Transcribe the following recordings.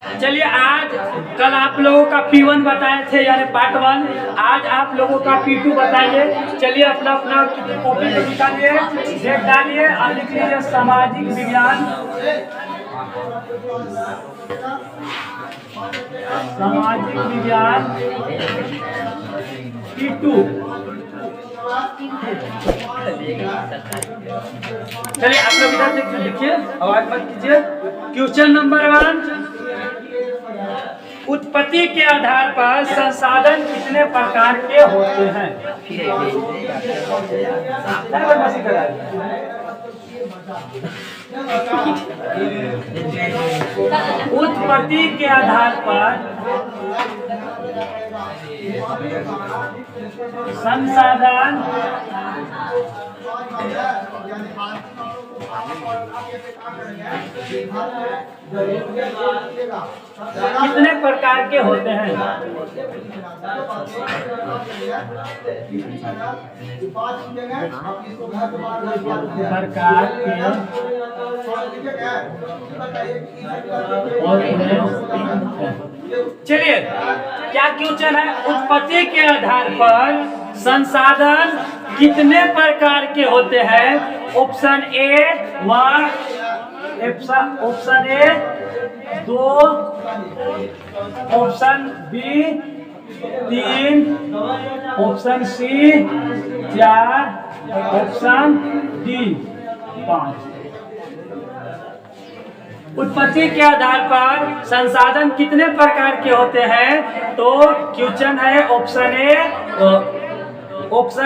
चलिए आज कल आप लोगों का P1 बताए थे यानी पार्ट 1, आज आप लोगों का P2 बताइए। चलिए अपना अपना कॉपी पे निकालिए, डेट डालिए और लिख लीजिए सामाजिक विज्ञान, सामाजिक विज्ञान P2। चलिए आप लोग इधर देखिए, आवाज मत कीजिए। क्वेश्चन नंबर 1, उत्पत्ति के आधार पर संसाधन कितने प्रकार के होते हैं? उत्पत्ति के आधार पर संसाधन कितने प्रकार के होते हैं? प्रकार के चलिए क्या क्वेश्चन है? उत्पत्ति के आधार पर संसाधन कितने प्रकार के होते हैं? Option A 1, option A 2, option B 3, option C 4, option D 5। उत्पत्ति के आधार पर संसाधन कितने प्रकार के होते हैं? तो क्वेश्चन है ऑप्शन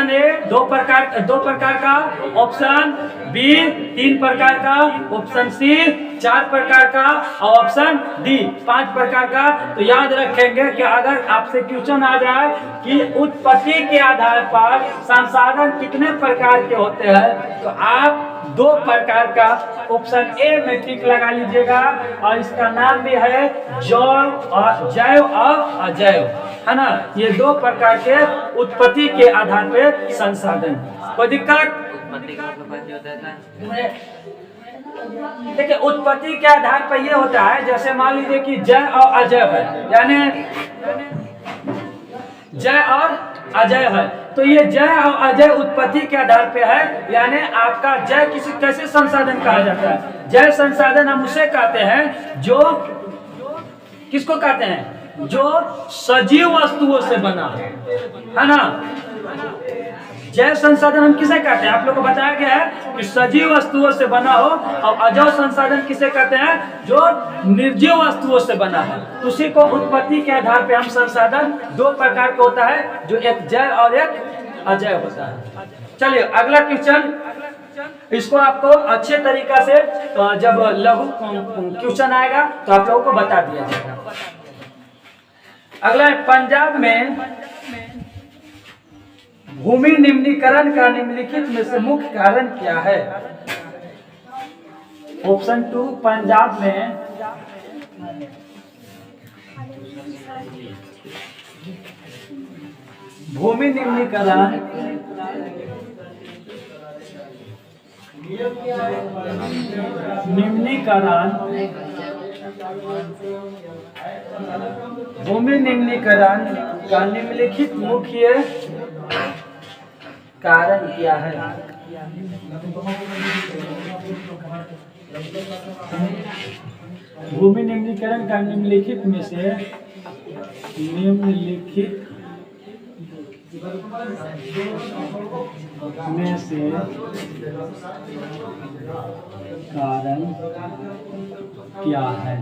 ए 2 प्रकार का, ऑप्शन बी 3 प्रकार का, ऑप्शन सी 4 प्रकार का और ऑप्शन डी 5 प्रकार का। तो याद रखेंगे कि अगर आपसे क्वेश्चन आ जाए कि उत्पत्ति के आधार पर संसाधन कितने प्रकार के होते हैं, तो आप 2 प्रकार का ऑप्शन ए में टिक लगा लीजिएगा। और इसका नाम भी है जैव और अजैव, है ना। ये 2 प्रकार के उत्पत्ति के आधार पे संसाधन। कोई दिक्कत? देखिए उत्पत्ति के आधार पर ये होता है, जैसे मान लीजिए कि जैव और अजैव है, यानी जैव और अजैव है, तो ये जैव और अजैव उत्पत्ति के आधार पे है। यानी आपका जैव कैसे संसाधन कहा जाता है? जैव संसाधन हम उसे कहते हैं जो किसको कहते हैं? जो सजीव वस्तुओं से बना है ना। जैव संसाधन हम किसे कहते हैं? आप लोगों को बताया गया है कि सजीव वस्तुओं से बना हो। और अजैव संसाधन किसे कहते हैं? जो निर्जीव वस्तुओं से बना है। उसी को उत्पत्ति के आधार पे हम संसाधन 2 प्रकार का होता है, जो एक जैव और एक अजैव होता है। चलिए अगला क्वेश्चन, इसको आपको अच्छे तरीका से जब लघु क्वेश्चन आएगा तो आप लोगों को बता दिया जाएगा। अगला है, पंजाब में भूमि निम्नीकरण का निम्नलिखित में से मुख्य कारण क्या है? ऑप्शन 2, पंजाब में भूमि निम्नीकरण भूमि निम्नीकरण का निम्नलिखित मुख्य कारण क्या है? भूमि निम्नीकरण का निम्नलिखित में से कारण क्या है?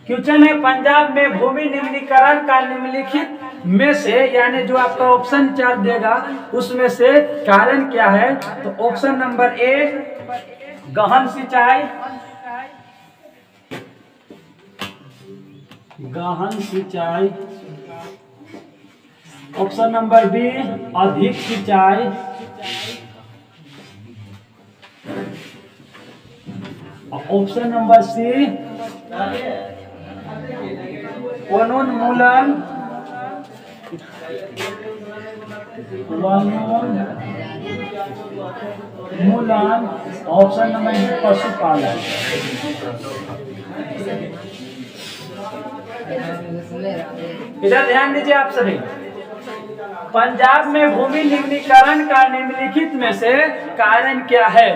क्वेश्चन है पंजाब में भूमि निम्नीकरण का निम्नलिखित में से, यानी जो आपका ऑप्शन 4 देगा उसमें से कारण क्या है? तो ऑप्शन नंबर ए गहन सिंचाई, ऑप्शन नंबर बी अधिक सिंचाई, ऑप्शन नंबर सी वनोन्मूलन, ऑप्शन नंबर पशुपालन। इधर ध्यान दीजिए आप सभी। पंजाब में भूमि निम्नीकरण का निम्नलिखित में से कारण क्या है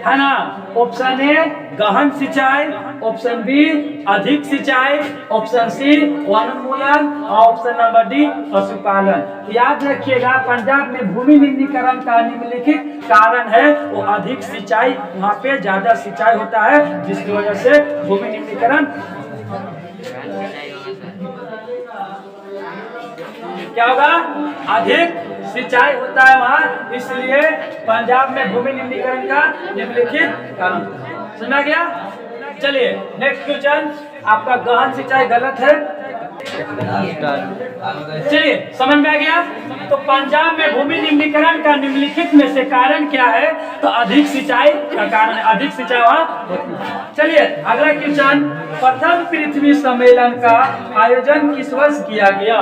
ना? ऑप्शन ए गहन सिंचाई, ऑप्शन बी अधिक सिंचाई, ऑप्शन सी वनोन्मूलन और ऑप्शन नंबर डी पशुपालन। याद रखिएगा, पंजाब में भूमि निम्नीकरण का निम्नलिखित कारण है वो अधिक सिंचाई, वहाँ पे ज्यादा सिंचाई होता है जिसकी वजह से भूमि निम्नीकरण क्या होगा, अधिक सिंचाई होता है वहाँ, इसलिए पंजाब में भूमि निम्नीकरण का निम्नलिखित कारण। सुना गया? चलिए नेक्स्ट क्वेश्चन। आपका गहन सिंचाई गलत है, चलिए समझ में आ गया। तो पंजाब में भूमि निम्नीकरण का निम्नलिखित में से कारण क्या है? तो अधिक सिंचाई का कारण है, अधिक सिंचाई वहाँ होती है। चलिए अगला क्वेश्चन। प्रथम पृथ्वी सम्मेलन का आयोजन किस वर्ष किया गया?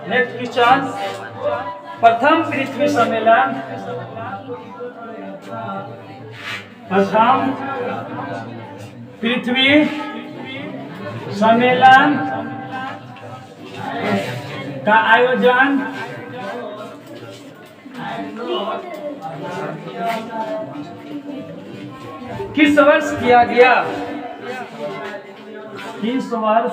Next question. प्रथम पृथ्वी सम्मेलन, प्रथम पृथ्वी सम्मेलन का आयोजन किस वर्ष किया गया? किस वर्ष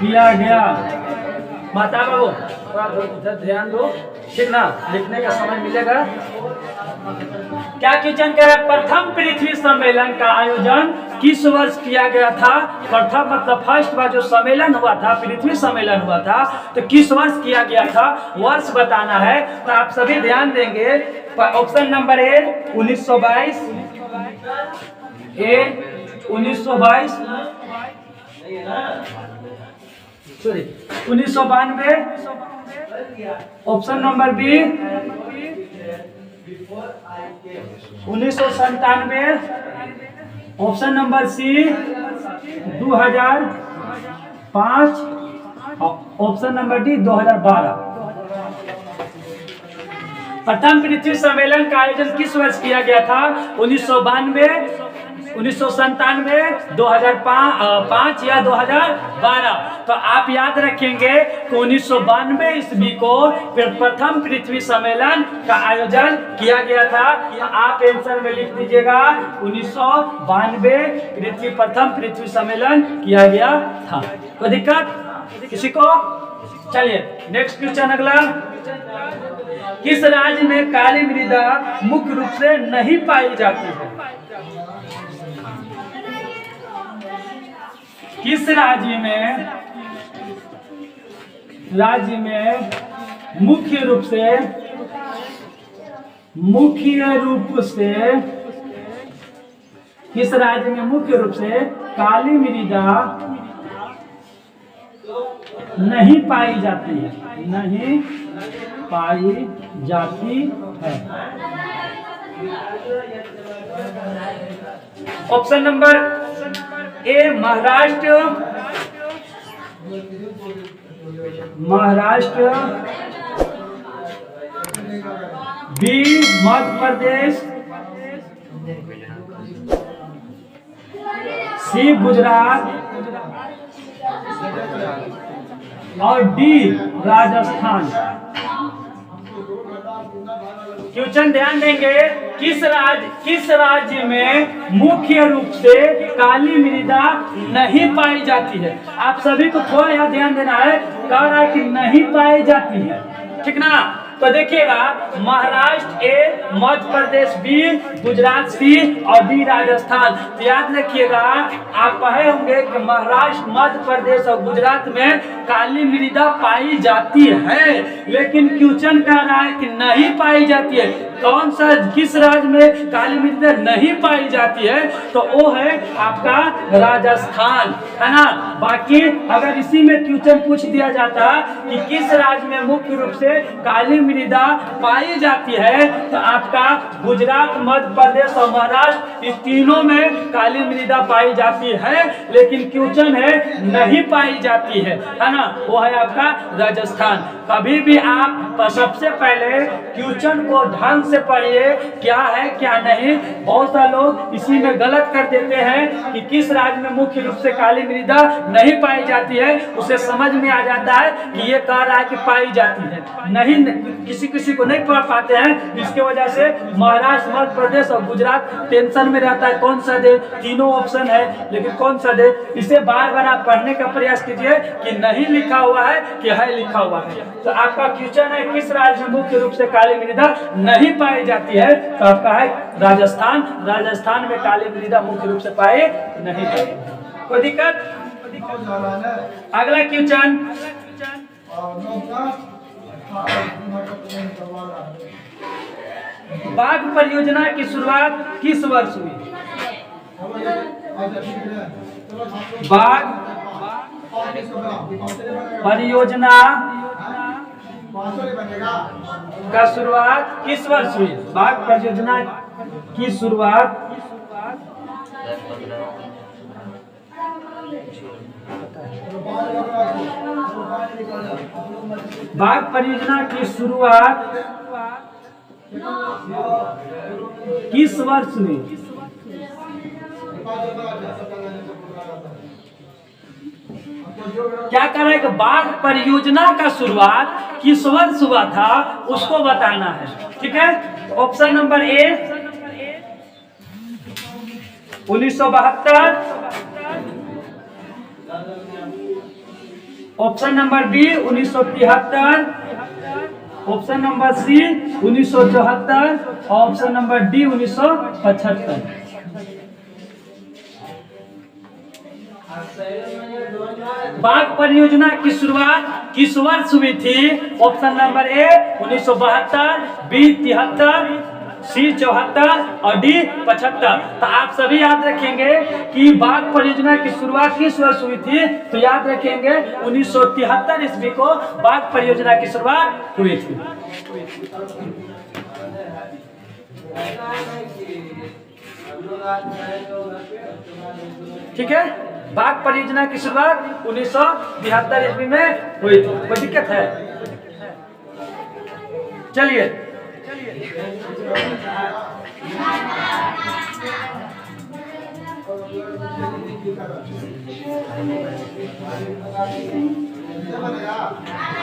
किया गया? माता बाबू थोड़ा ध्यान दो, ठीक ना, लिखने का समय मिलेगा। क्या क्वेश्चन कह रहा है? प्रथम पृथ्वी सम्मेलन का आयोजन किस वर्ष किया गया था? प्रथम मतलब फर्स्ट बार जो सम्मेलन हुआ था, पृथ्वी सम्मेलन हुआ था, तो किस वर्ष किया गया था, वर्ष बताना है। तो आप सभी ध्यान देंगे, option number A 1922, A 1922, sorry 1992, option number B 1997, option number C 2005, option number D 2012। प्रथम पृथ्वी सम्मेलन का आयोजन किस वर्ष किया गया था? 1992, 1997, 2005 या 2012। तो आप याद रखेंगे कि 1992 ईस्वी को प्रथम पृथ्वी सम्मेलन का आयोजन किया गया था। आप आंसर में लिख दीजिएगा 1992 प्रथम पृथ्वी सम्मेलन किया गया था। कोई दिक्कत किसी को? चलिए नेक्स्ट क्वेश्चन अगला। किस राज्य में काली मृदा मुख्य रूप से नहीं पाई जाती है? किस राज्य में मुख्य रूप से किस राज्य में मुख्य रूप से काली मृदा नहीं पाई जाती है? नहीं पाई जाती है। Option number A Maharashtra, B Madhya Pradesh, C Gujarat और डी राजस्थान। क्वेश्चन ध्यान देंगे, किस राज्य में मुख्य रूप से काली मृदा नहीं पाई जाती है? आप सभी को थोड़ा यहाँ ध्यान देना है, कह रहा है कि नहीं पाई जाती है, ठीक ना। तो देखिएगा, महाराष्ट्र ए, मध्य प्रदेश बी, गुजरात सी और डी राजस्थान। तो याद रखिएगा, आप पढ़े होंगे कि महाराष्ट्र, मध्य प्रदेश और गुजरात में काली मृदा पाई जाती है, लेकिन क्वेश्चन कह रहा है कि नहीं पाई जाती है। कौन सा, किस राज्य में काली मृदा नहीं पाई जाती है? तो वो है आपका राजस्थान, है ना। बाकी अगर इसी में क्वेश्चन पूछ दिया जाता कि किस राज्य में मुख्य रूप से काली मृदा पाई जाती है, तो आपका गुजरात, मध्य प्रदेश और महाराष्ट्र, इस तीनों में काली मृदा पाई जाती है, लेकिन क्वेश्चन है नहीं पाई जाती है ना। ना, वो है आपका राजस्थान। कभी भी आप सबसे पहले क्वेश्चन को ढंग से पढ़िए, क्या है क्या नहीं। बहुत सारे लोग इसी में गलत कर देते हैं कि किस राज्य में मुख्य रूप से काली मृदा नहीं पाई जाती है, उसे समझ में आ जाता है कि ये कह रहा है कि पाई जाती है, नहीं किसी किसी को नहीं पढ़ पाते हैं। इसके वजह से महाराष्ट्र, मध्य प्रदेश और गुजरात टेंशन में रहता है, कौन सा दे, तीनों ऑप्शन है लेकिन कौन सा दे। इसे बार बार आप पढ़ने का प्रयास कीजिए कि नहीं लिखा हुआ है कि है लिखा हुआ है। तो आपका क्वेश्चन है किस राज्य में मुख्य रूप से काली मृदा नहीं पाई जाती है, तो आपका है राजस्थान। राजस्थान में काली मृदा मुख्य रूप से पाई नहीं जाती। कोई दिक्कत? अगला क्वेश्चन, बाघ परियोजना की शुरुआत किस वर्ष हुई? बाघ परियोजना का शुरुआत किस वर्ष हुई? बाघ परियोजना की शुरुआत बाघ परियोजना की शुरुआत किस वर्ष हुई? क्या कर रहे हैं कि बाघ परियोजना का शुरुआत किस वर्ष हुआ था उसको बताना है, ठीक है। Option number A 1972, option number B 1973, option number C 1974, option number D 1975। बाघ परियोजना की शुरुआत किस वर्ष हुई थी? Option number A 1972, B 73, C 74 और डी 75। तो आप सभी याद रखेंगे कि बाघ परियोजना की शुरुआत किस वर्ष हुई थी, तो याद रखेंगे 1973 ईस्वी को बाघ परियोजना की शुरुआत हुई थी। ठीक है, बाघ परियोजना की शुरुआत 1973 ईस्वी में हुई थी। कोई दिक्कत है? चलिए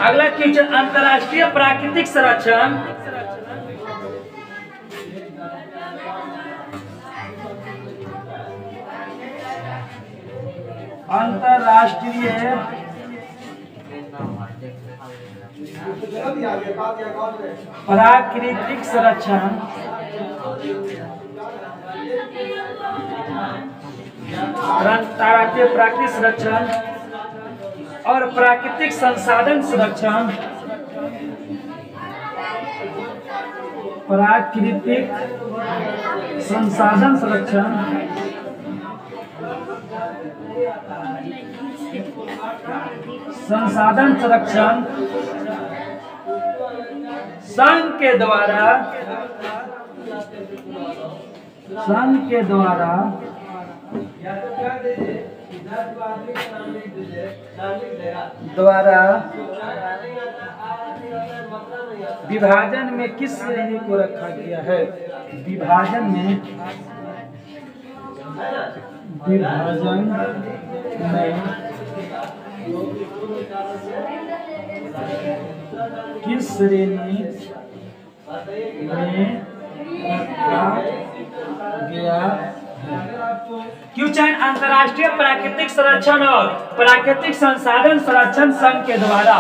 अगला क्वेश्चन, अंतरराष्ट्रीय प्राकृतिक संरक्षण अंतरराष्ट्रीय प्राकृतिक संरक्षण अंतरराष्ट्रीय प्राकृतिक संरक्षण और प्राकृतिक संसाधन संरक्षण, प्राकृतिक संसाधन संरक्षण संसाधन संरक्षण संघ के द्वारा विभाजन में किस श्रेणी को रखा गया है? विभाजन में किस श्रेणी में रखा गया है? क्वेश्चन, अंतरराष्ट्रीय प्राकृतिक संरक्षण और प्राकृतिक संसाधन संरक्षण संघ के द्वारा,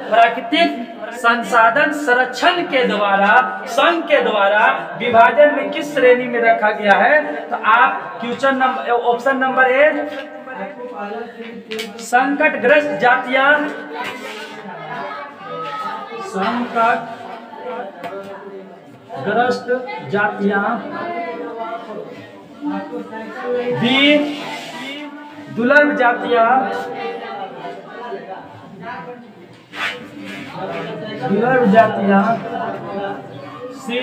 प्राकृतिक संसाधन संरक्षण के द्वारा संघ के द्वारा विभाजन में किस श्रेणी में रखा गया है? तो आप क्वेश्चन नंबर ऑप्शन नंबर ए संकटग्रस्त जातियां, संकटग्रस्त जातियां, बी दुर्लभ जातियां, सी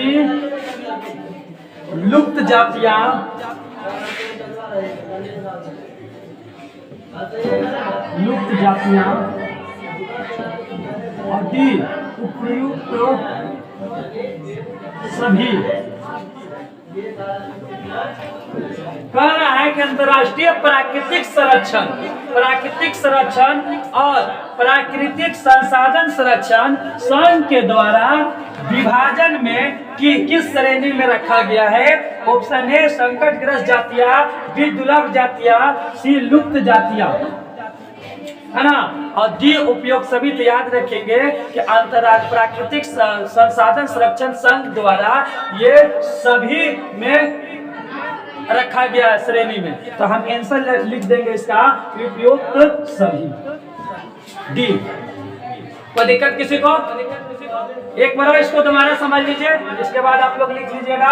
लुप्त जातियां, और डी उपयुक्त सभी। कह रहा है कि अंतर्राष्ट्रीय प्राकृतिक संरक्षण और प्राकृतिक संसाधन संरक्षण संघ के द्वारा विभाजन में किस श्रेणी में रखा गया है? ऑप्शन ए संकटग्रस्त जातियां, बी दुर्लभ जातियां, सी लुप्त जातियां, है ना, और डी उपयोग सभी। तो याद रखेंगे कि अंतर्राष्ट्रीय प्राकृतिक संसाधन संरक्षण संघ द्वारा ये सभी में रखा गया है श्रेणी में। तो हम आंसर लिख देंगे इसका उपयुक्त सभी, डी। कोई दिक्कत किसी को? एक बार इसको दोबारा समझ लीजिए, इसके बाद आप लोग लिख लीजिएगा।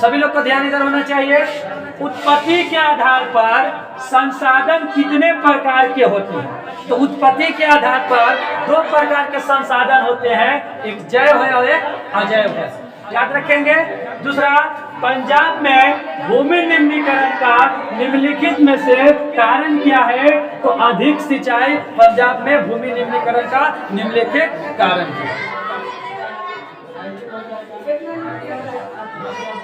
सभी लोग को ध्यान इधर होना चाहिए। उत्पत्ति के आधार पर संसाधन कितने प्रकार के होते हैं? तो उत्पत्ति के आधार पर दो प्रकार के संसाधन होते हैं, एक जैव है और एक अजैव है, याद रखेंगे। दूसरा, पंजाब में भूमि निम्नीकरण का निम्नलिखित में से कारण क्या है? तो अधिक सिंचाई पंजाब में भूमि निम्नीकरण का निम्नलिखित कारण है।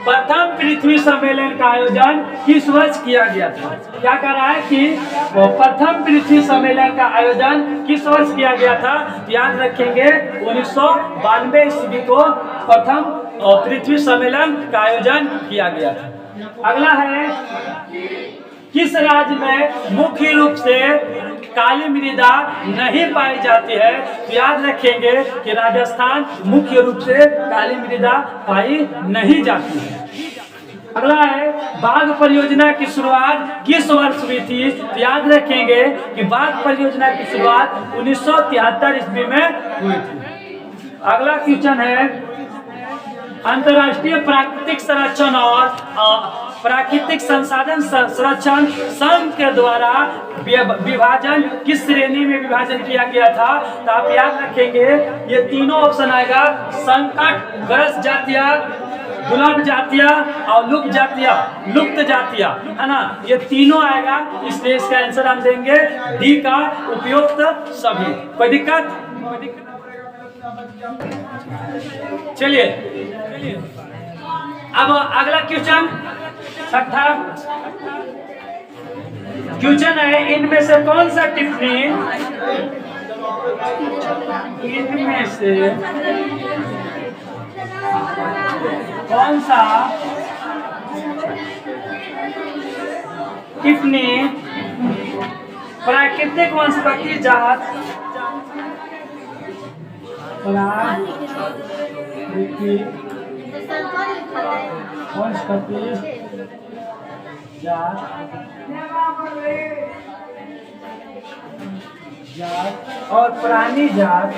प्रथम पृथ्वी सम्मेलन का आयोजन किस वर्ष किया गया था? क्या कह रहा है कि प्रथम पृथ्वी सम्मेलन का आयोजन किस वर्ष किया गया था? याद रखेंगे 1992 ईस्वी को प्रथम पृथ्वी सम्मेलन का आयोजन किया गया था। अगला है, किस राज्य में मुख्य रूप से काली मृदा नहीं पाई जाती है? तो याद रखेंगे कि राजस्थान मुख्य रूप से काली मृदा पाई नहीं जाती है। अगला है, बाघ परियोजना की शुरुआत किस वर्ष हुई थी? तो याद रखेंगे कि बाघ परियोजना की शुरुआत 1973 ईस्वी में हुई थी। अगला क्वेश्चन है, अंतर्राष्ट्रीय प्राकृतिक संरक्षण और प्राकृतिक संसाधन संरक्षण संघ के द्वारा विभाजन किस श्रेणी में विभाजन किया गया था? तो आप याद रखेंगे ये तीनों ऑप्शन आएगा, संकटग्रस्त जातियां, दुर्लभ जातियां और लुप्त जातियां, है ना, ये तीनों आएगा। इसलिए इसका आंसर हम देंगे डी का उपयुक्त सभी। कोई दिक्कत? चलिए अब अगला क्वेश्चन, छठा क्वेश्चन है, इनमें से कौन सा टिप्पणी, इनमें से कौन सा टिप्पणी प्राकृतिक वनस्पति जात वनस्पति जात और प्राणी जात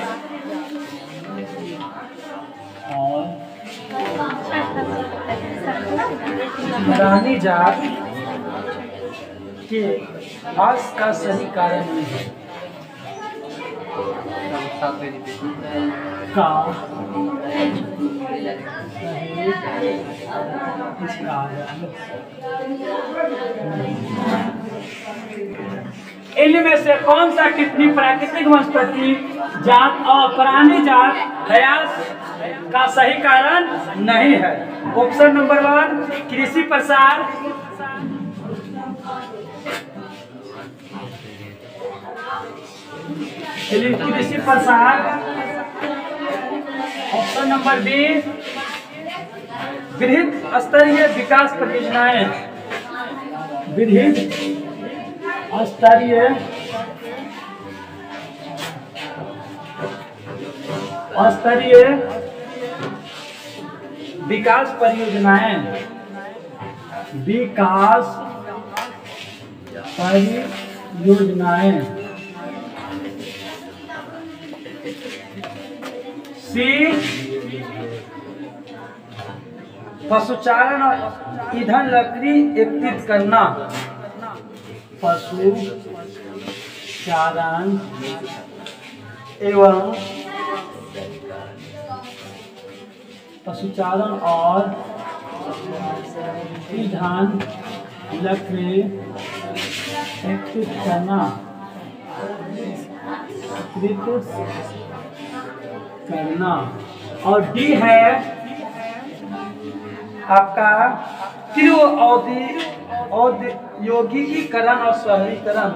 और प्राणी जात के विकास का सही कारण नहीं है का इनमें से कौन सा टिप्पणी प्राकृतिक वनस्पति जात और प्राणी जात ह्रास का सही कारण नहीं है? ऑप्शन नंबर 1 कृषि प्रसार, कृषि प्रसार। ऑप्शन नंबर बी वृहद स्तरीय विकास परियोजनाएं, वृहद स्तरीय विकास परियोजनाएं, विकास परियोजनाएं। सी पशुचारण और ईंधन लकड़ी एकत्रित करना, पशु चारण एवं पशुचारण और ईंधन लकड़ी एकत्रित करना। विकृत करना। और डी है आपका औद्योगिकीकरण और शहरीकरण।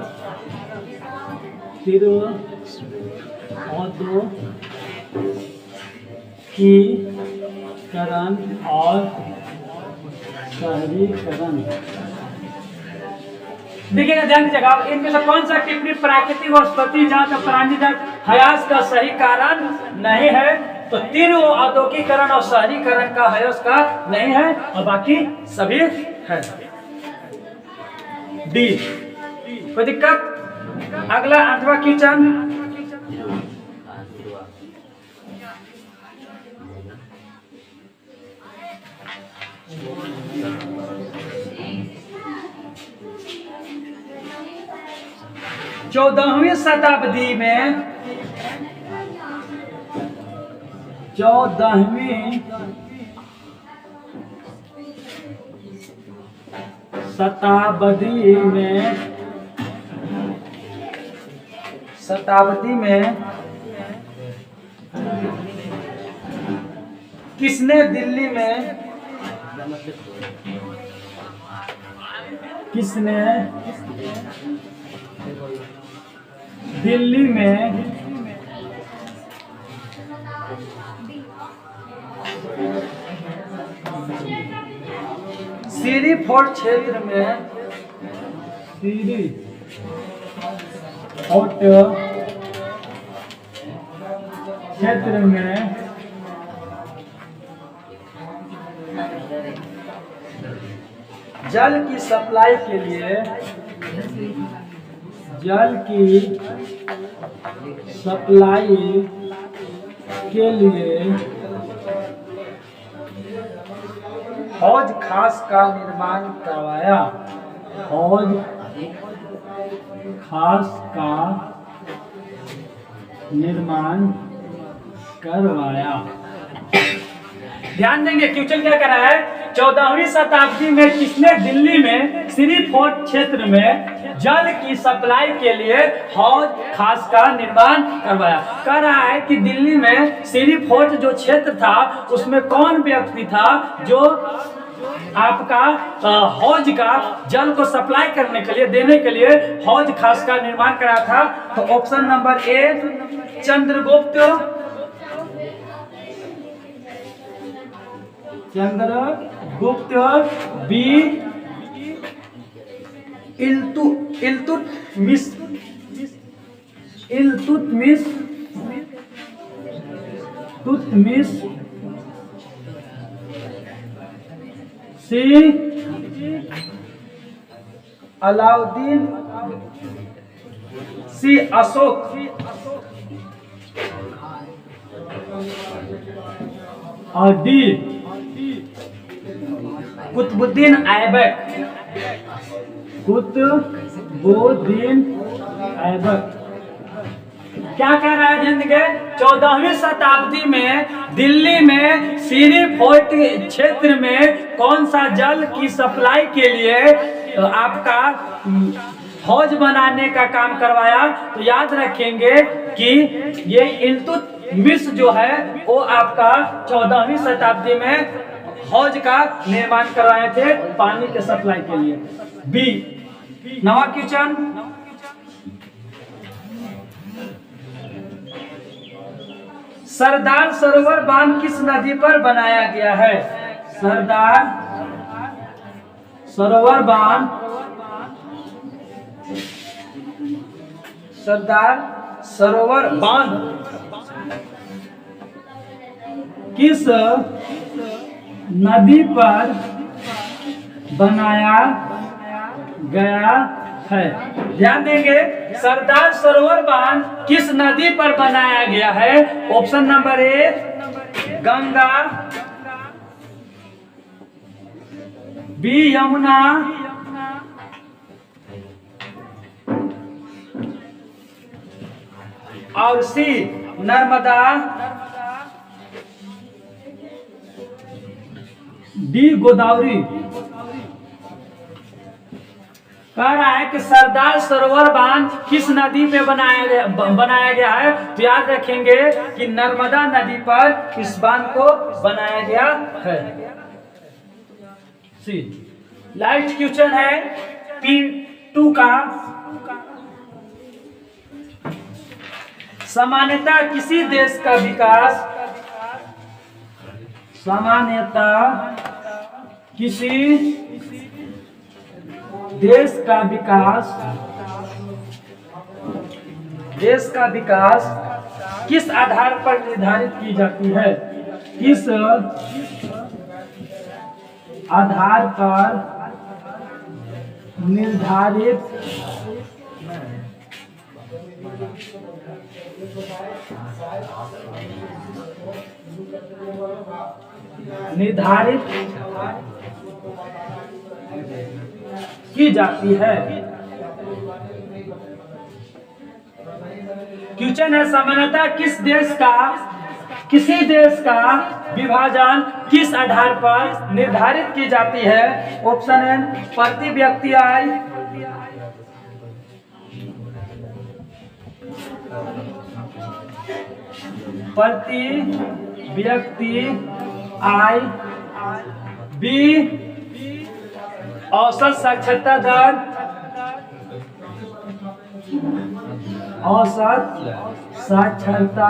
औद्योगिकीकरण और शहरीकरण। देखिएगा, ध्यान दीजिएगा, इनमें से कौन सा टिप्पणी प्राकृतिक वनस्पति जांच और प्राणी जांच ह्रास का सही कारण नहीं है? तो तीनों औद्योगिकीकरण और शहरीकरण का ह्रास का नहीं है और बाकी सभी है। डी। कोई दिक्कत? अगला 8वां क्वेश्चन। चौदहवीं शताब्दी में 14वीं शताब्दी में किसने दिल्ली में सीरी फोर्ट क्षेत्र में जल की सप्लाई के लिए हौज खास का निर्माण करवाया। ध्यान देंगे, क्वेश्चन क्या कर रहा है? 14वीं शताब्दी में किसने दिल्ली में सीरी फोर्ट क्षेत्र में जल की सप्लाई के लिए हौज खास का निर्माण करवाया? कह रहा है कि दिल्ली में सीरी फोर्ट जो क्षेत्र था उसमें कौन व्यक्ति था जो आपका हौज का जल को सप्लाई करने के लिए, देने के लिए हौज खास का निर्माण कराया था? तो option number A Chandragupta, B Iltutmish, C Alauddin, C Ashok, और डी कुतुबुद्दीन ऐबक। क्या कह रहा है ध्यान देंगे? 14वीं शताब्दी में दिल्ली में सीरी फोर्ट क्षेत्र में कौन सा जल की सप्लाई के लिए आपका हौज बनाने का काम करवाया? तो याद रखेंगे कि ये इल्तुतमिश जो है वो आपका 14वीं शताब्दी में हौज का निर्माण करवाए थे पानी के सप्लाई के लिए। बी। 9वां क्वेश्चन। सरदार सरोवर बांध किस नदी पर बनाया गया है? सरदार सरोवर बांध किस नदी पर बनाया गया है? ध्यान देंगे, सरदार सरोवर बांध किस नदी पर बनाया गया है? Option number A Ganga, B Yamuna, और सी नर्मदा, डी गोदावरी। कह रहा है कि सरदार सरोवर बांध किस नदी पे बनाया गया है? तो याद रखेंगे कि नर्मदा नदी पर इस बांध को बनाया गया है। लास्ट क्वेश्चन है P2 का। सामान्यतः किसी देश का विकास, सामान्यतः किसी देश का विकास किस आधार पर निर्धारित की जाती है? किस आधार पर निर्धारित की जाती है? क्वेश्चन है सामान्यतः किसी देश का विभाजन किस आधार पर निर्धारित की जाती है? ऑप्शन है प्रति व्यक्ति आय, प्रति व्यक्ति आय, बी औसत साक्षरता दर, औसत साक्षरता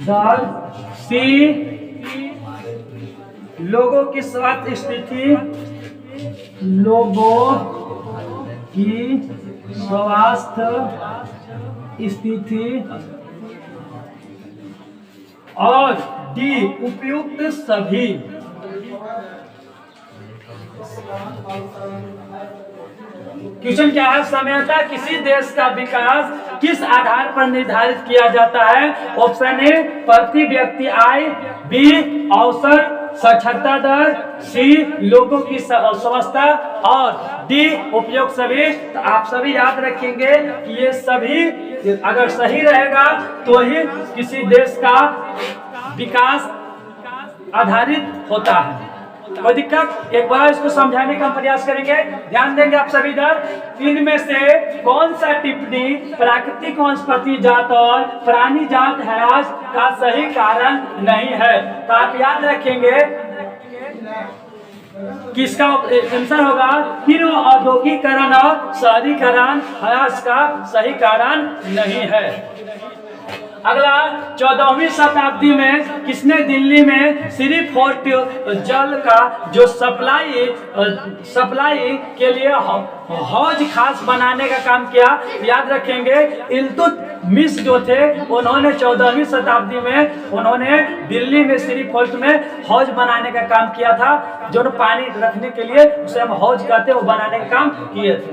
दर, सी लोगों की स्वास्थ्य स्थिति, लोगों की स्वास्थ्य स्थिति, और डी उपयुक्त सभी। क्वेश्चन क्या है? सामान्यतः किसी देश का विकास किस आधार पर निर्धारित किया जाता है? ऑप्शन ए प्रति व्यक्ति आय, बी औसत साक्षरता दर, सी लोगों की स्वास्थ्य, और डी उपयोग सभी। तो आप सभी याद रखेंगे कि ये सभी अगर सही रहेगा तो ही किसी देश का विकास आधारित होता है। कोई दिक्कत? एक बार इसको समझाने का प्रयास करेंगे। ध्यान देंगे आप सभी इधर। इनमें से कौन सा टिप्पणी प्राकृतिक वनस्पति जात और प्राणी जात ह्रास का सही कारण नहीं है? तो आप याद रखेंगे कि इसका आंसर होगा फिर औद्योगिकरण और शहरीकरण ह्रास का सही कारण नहीं है। अगला 14वीं शताब्दी में किसने दिल्ली में श्री फोर्ट जल का जो सप्लाई के लिए हौज खास बनाने का काम किया? याद रखेंगे इल्तुतमिश जो थे उन्होंने 14वीं शताब्दी में उन्होंने दिल्ली में श्री फोर्ट में हौज बनाने का काम किया था। जो पानी रखने के लिए उसे हम हौज कहते हैं, वो बनाने का काम किए थे।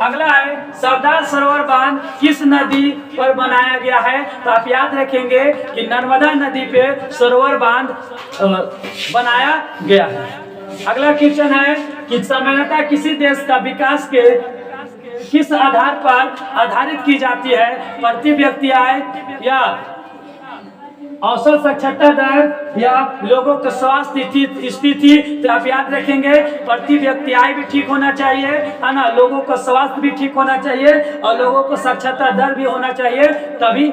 अगला है सरदार सरोवर बांध किस नदी पर बनाया गया है? तो आप याद रखेंगे कि नर्मदा नदी पे सरोवर बांध बनाया गया है। अगला क्वेश्चन है कि सामान्यतः किसी देश का विकास के किस आधार पर आधारित की जाती है? प्रति व्यक्ति आय, या औसत साक्षरता दर, या लोगों का स्वास्थ्य स्थिति। तो आप याद रखेंगे प्रति व्यक्ति आय भी ठीक होना चाहिए, है ना, लोगों का स्वास्थ्य भी ठीक होना चाहिए, और लोगों को साक्षरता दर भी होना चाहिए, तभी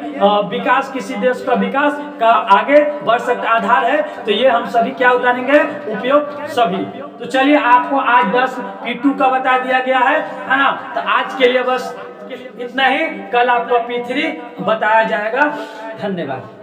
विकास किसी देश का विकास का आगे बढ़ सकता आधार है। तो ये हम सभी क्या उतारेंगे? उपयोग सभी। तो चलिए आपको आज 10 P2 का बता दिया गया है ना। तो आज के लिए बस इतना ही, कल आपको P3 बताया जाएगा। धन्यवाद।